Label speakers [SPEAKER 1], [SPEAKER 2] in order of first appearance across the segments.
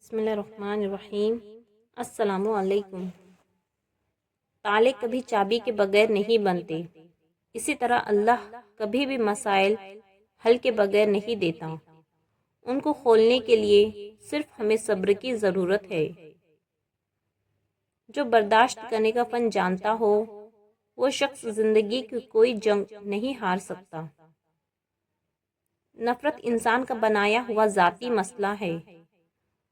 [SPEAKER 1] بسم اللہ الرحمن الرحیم۔ السلام علیکم۔ تالے کبھی چابی کے بغیر نہیں بنتے، اسی طرح اللہ کبھی بھی مسائل حل کے بغیر نہیں دیتا۔ ان کو کھولنے کے لیے صرف ہمیں صبر کی ضرورت ہے۔ جو برداشت کرنے کا فن جانتا ہو وہ شخص زندگی کی کوئی جنگ نہیں ہار سکتا۔ نفرت انسان کا بنایا ہوا ذاتی مسئلہ ہے،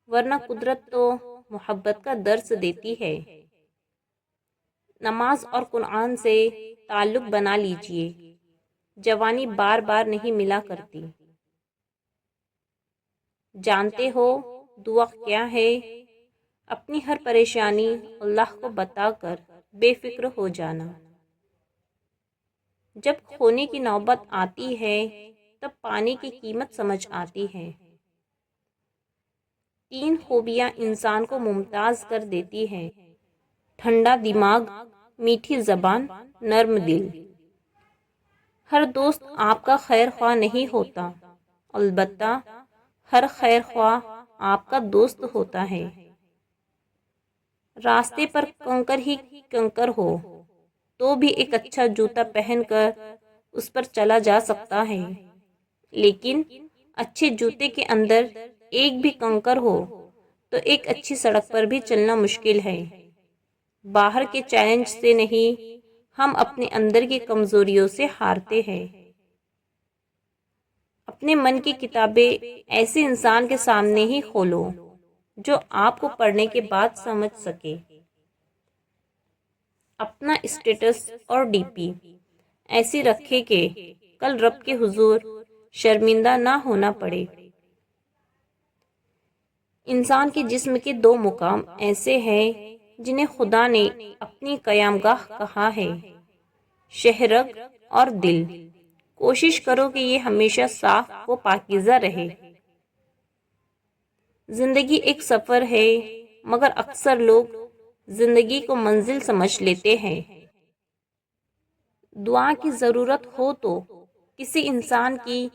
[SPEAKER 1] ورنہ قدرت تو محبت کا درس دیتی ہے۔ نماز اور قرآن سے تعلق بنا لیجئے، جوانی بار بار نہیں ملا کرتی۔ جانتے ہو دعا کیا ہے؟ اپنی ہر پریشانی اللہ کو بتا کر بے فکر ہو جانا۔ جب کھونے کی نوبت آتی ہے تب پانے کی قیمت سمجھ آتی ہے۔ 3 خوبیاں انسان کو ممتاز کر دیتی ہیں: ٹھنڈا دماغ، میٹھی زبان، نرم دل۔ ہر دوست آپ کا خیر خواہ نہیں ہوتا، البتہ ہر خیر خواہ آپ کا دوست ہوتا ہے۔ راستے پر کنکر ہی کنکر ہو تو بھی ایک اچھا جوتا پہن کر اس پر چلا جا سکتا ہے، لیکن اچھے جوتے کے اندر ایک بھی کنکر ہو تو ایک اچھی سڑک پر بھی چلنا مشکل ہے۔ باہر کے چیلنج سے نہیں، ہم اپنے اندر کی کمزوریوں سے ہارتے ہیں۔ اپنے من کی کتابیں ایسے انسان کے سامنے ہی کھولو جو آپ کو پڑھنے کے بعد سمجھ سکے۔ اپنا اسٹیٹس اور ڈی پی ایسی رکھے کہ کل رب کے حضور شرمندہ نہ ہونا پڑے۔ انسان کے جسم کے 2 مقام ایسے ہیں جنہیں خدا نے اپنی قیام گاہ کہا ہے: شہرگ اور دل۔ کوشش کرو کہ یہ ہمیشہ صاف و پاکیزہ رہے۔ زندگی ایک سفر ہے، مگر اکثر لوگ زندگی کو منزل سمجھ لیتے ہیں۔ دعا کی ضرورت ہو تو کسی انسان کی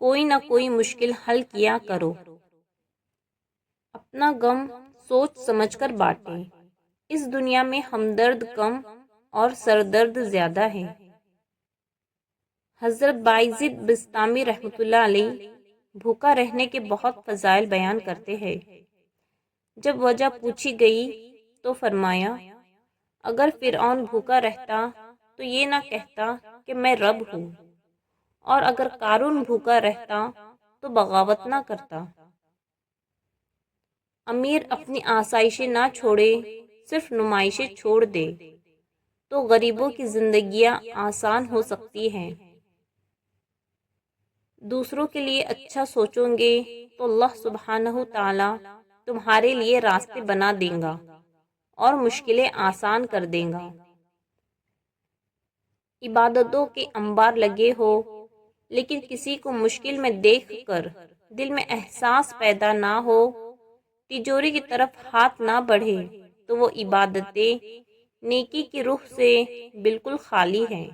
[SPEAKER 1] کوئی نہ کوئی مشکل حل کیا کرو۔ اپنا غم سوچ سمجھ کر بانٹیں۔ اس دنیا میں ہمدرد کم اور سردرد زیادہ ہے۔ حضرت بایزید بسطامی رحمۃ اللہ علیہ بھوکا رہنے کے بہت فضائل بیان کرتے ہیں۔ جب وجہ پوچھی گئی تو فرمایا، اگر فرعون بھوکا رہتا تو یہ نہ کہتا کہ میں رب ہوں، اور اگر قارون بھوکا رہتا تو بغاوت نہ کرتا۔ امیر اپنی آسائشیں نہ چھوڑے، صرف نمائشیں چھوڑ دے تو غریبوں کی زندگیاں آسان ہو سکتی ہیں۔ دوسروں کے لیے اچھا سوچو گے تو اللہ سبحانہ تعالی تمہارے لیے راستے بنا دے گا اور مشکلیں آسان کر دے گا۔ عبادتوں کے انبار لگے ہو لیکن کسی کو مشکل میں دیکھ کر دل میں احساس پیدا نہ ہو، تجوری کی طرف ہاتھ نہ بڑھے تو وہ عبادتیں نیکی کی روح سے بالکل خالی ہیں۔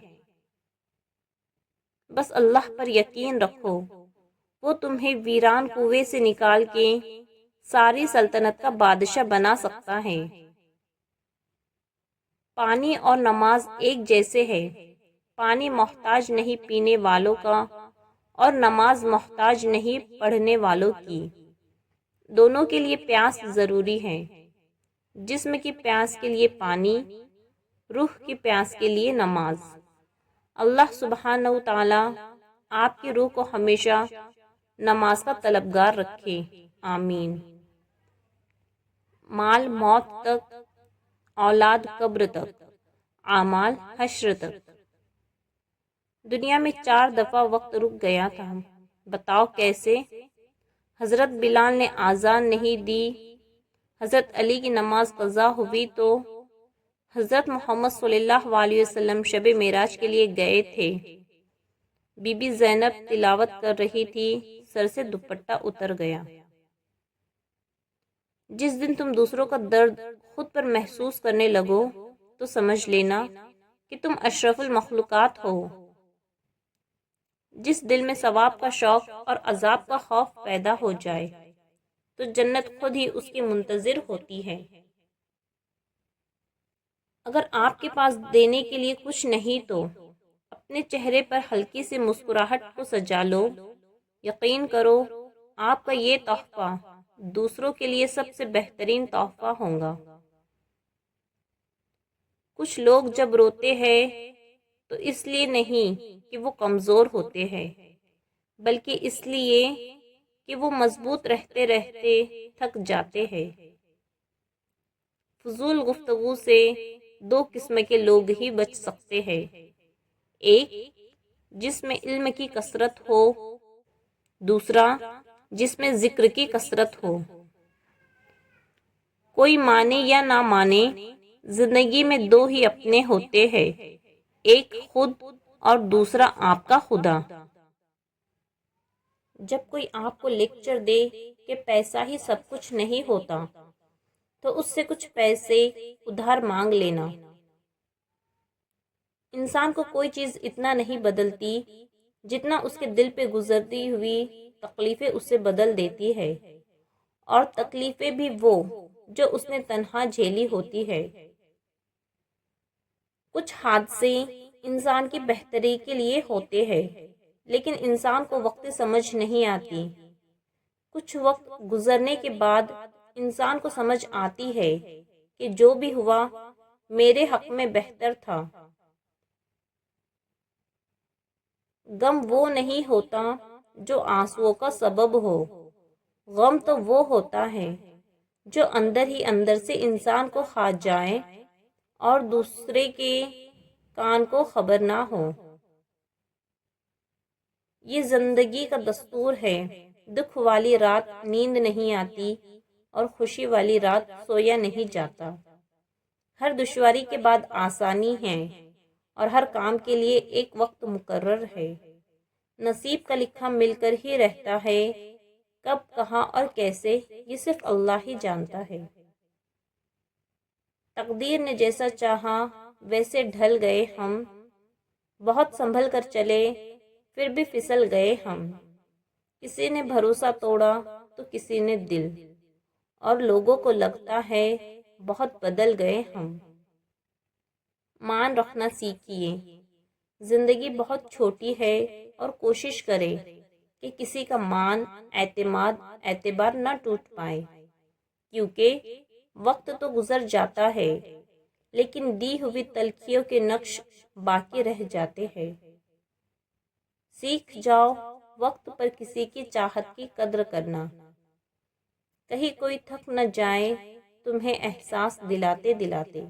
[SPEAKER 1] بس اللہ پر یقین رکھو، وہ تمہیں ویران کنویں سے نکال کے ساری سلطنت کا بادشاہ بنا سکتا ہے۔ پانی اور نماز ایک جیسے ہے۔ پانی محتاج نہیں پینے والوں کا، اور نماز محتاج نہیں پڑھنے والوں کی۔ دونوں کے لیے پیاس ضروری ہے۔ جسم کی پیاس کے لیے پانی، روح کی پیاس کے لیے نماز۔ اللہ سبحانہ تعالی آپ کی روح کو ہمیشہ نماز کا طلبگار رکھے، آمین۔ مال موت تک، اولاد قبر تک، اعمال حشر تک۔ دنیا میں 4 دفعہ وقت رک گیا تھا، بتاؤ کیسے؟ حضرت بلال نے آذان نہیں دی، حضرت علی کی نماز قضا ہوئی تو حضرت محمد صلی اللہ علیہ وسلم شب معراج کے لیے گئے تھے۔ بی بی زینب تلاوت کر رہی تھی، سر سے دوپٹہ اتر گیا۔ جس دن تم دوسروں کا درد خود پر محسوس کرنے لگو تو سمجھ لینا کہ تم اشرف المخلوقات ہو۔ جس دل میں ثواب کا شوق اور عذاب کا خوف پیدا ہو جائے تو جنت خود ہی اس کی منتظر ہوتی ہے۔ اگر آپ کے پاس دینے کے لیے کچھ نہیں تو اپنے چہرے پر ہلکی سی مسکراہٹ کو سجا لو۔ یقین کرو آپ کا یہ تحفہ دوسروں کے لیے سب سے بہترین تحفہ ہوگا۔ کچھ لوگ جب روتے ہیں تو اس لیے نہیں کہ وہ کمزور ہوتے ہیں، بلکہ اس لیے کہ وہ مضبوط رہتے رہتے تھک جاتے ہیں۔ فضول گفتگو سے دو قسم کے لوگ ہی بچ سکتے ہیں، ایک جس میں علم کی کثرت ہو، دوسرا جس میں ذکر کی کثرت ہو۔ کوئی مانے یا نہ مانے، زندگی میں دو ہی اپنے ہوتے ہیں، ایک خود اور دوسرا آپ کا خدا۔ جب کوئی آپ کو لیکچر دے کہ پیسہ ہی سب کچھ نہیں ہوتا تو اس سے کچھ پیسے ادھار مانگ لینا۔ انسان کو کوئی چیز اتنا نہیں بدلتی جتنا اس کے دل پہ گزرتی ہوئی تکلیفیں اسے بدل دیتی ہے، اور تکلیفیں بھی وہ جو اس نے تنہا جھیلی ہوتی ہے۔ کچھ حادثے انسان کی بہتری کے لیے ہوتے ہیں، لیکن انسان کو وقت سمجھ نہیں آتی۔ کچھ وقت گزرنے کے بعد انسان کو سمجھ آتی ہے کہ جو بھی ہوا میرے حق میں بہتر تھا۔ غم وہ نہیں ہوتا جو آنسوؤں کا سبب ہو، غم تو وہ ہوتا ہے جو اندر ہی اندر سے انسان کو کھا جائے اور دوسرے کے کان کو خبر نہ ہو۔ یہ زندگی کا دستور ہے، دکھ والی رات نیند نہیں آتی اور خوشی والی رات سویا نہیں جاتا۔ ہر دشواری کے بعد آسانی ہے اور ہر کام کے لیے ایک وقت مقرر ہے۔ نصیب کا لکھا مل کر ہی رہتا ہے، کب کہاں اور کیسے یہ صرف اللہ ہی جانتا ہے۔ تقدیر نے جیسا چاہا ویسے ڈھل گئے ہم، بہت سنبھل کر چلے پھر بھی پھسل گئے ہم۔ کسی نے بھروسہ توڑا تو کسی نے دل، اور لوگوں کو لگتا ہے بہت بدل گئے ہم۔ مان رکھنا سیکھیے، زندگی بہت چھوٹی ہے، اور کوشش کرے کہ کسی کا مان، اعتماد، اعتبار نہ ٹوٹ پائے، کیونکہ وقت تو گزر جاتا ہے لیکن دی ہوئی تلخیوں کے نقش باقی رہ جاتے ہیں۔ سیکھ جاؤ وقت پر کسی کی چاہت کی قدر کرنا، کہیں کوئی تھک نہ جائے تمہیں احساس دلاتے دلاتے۔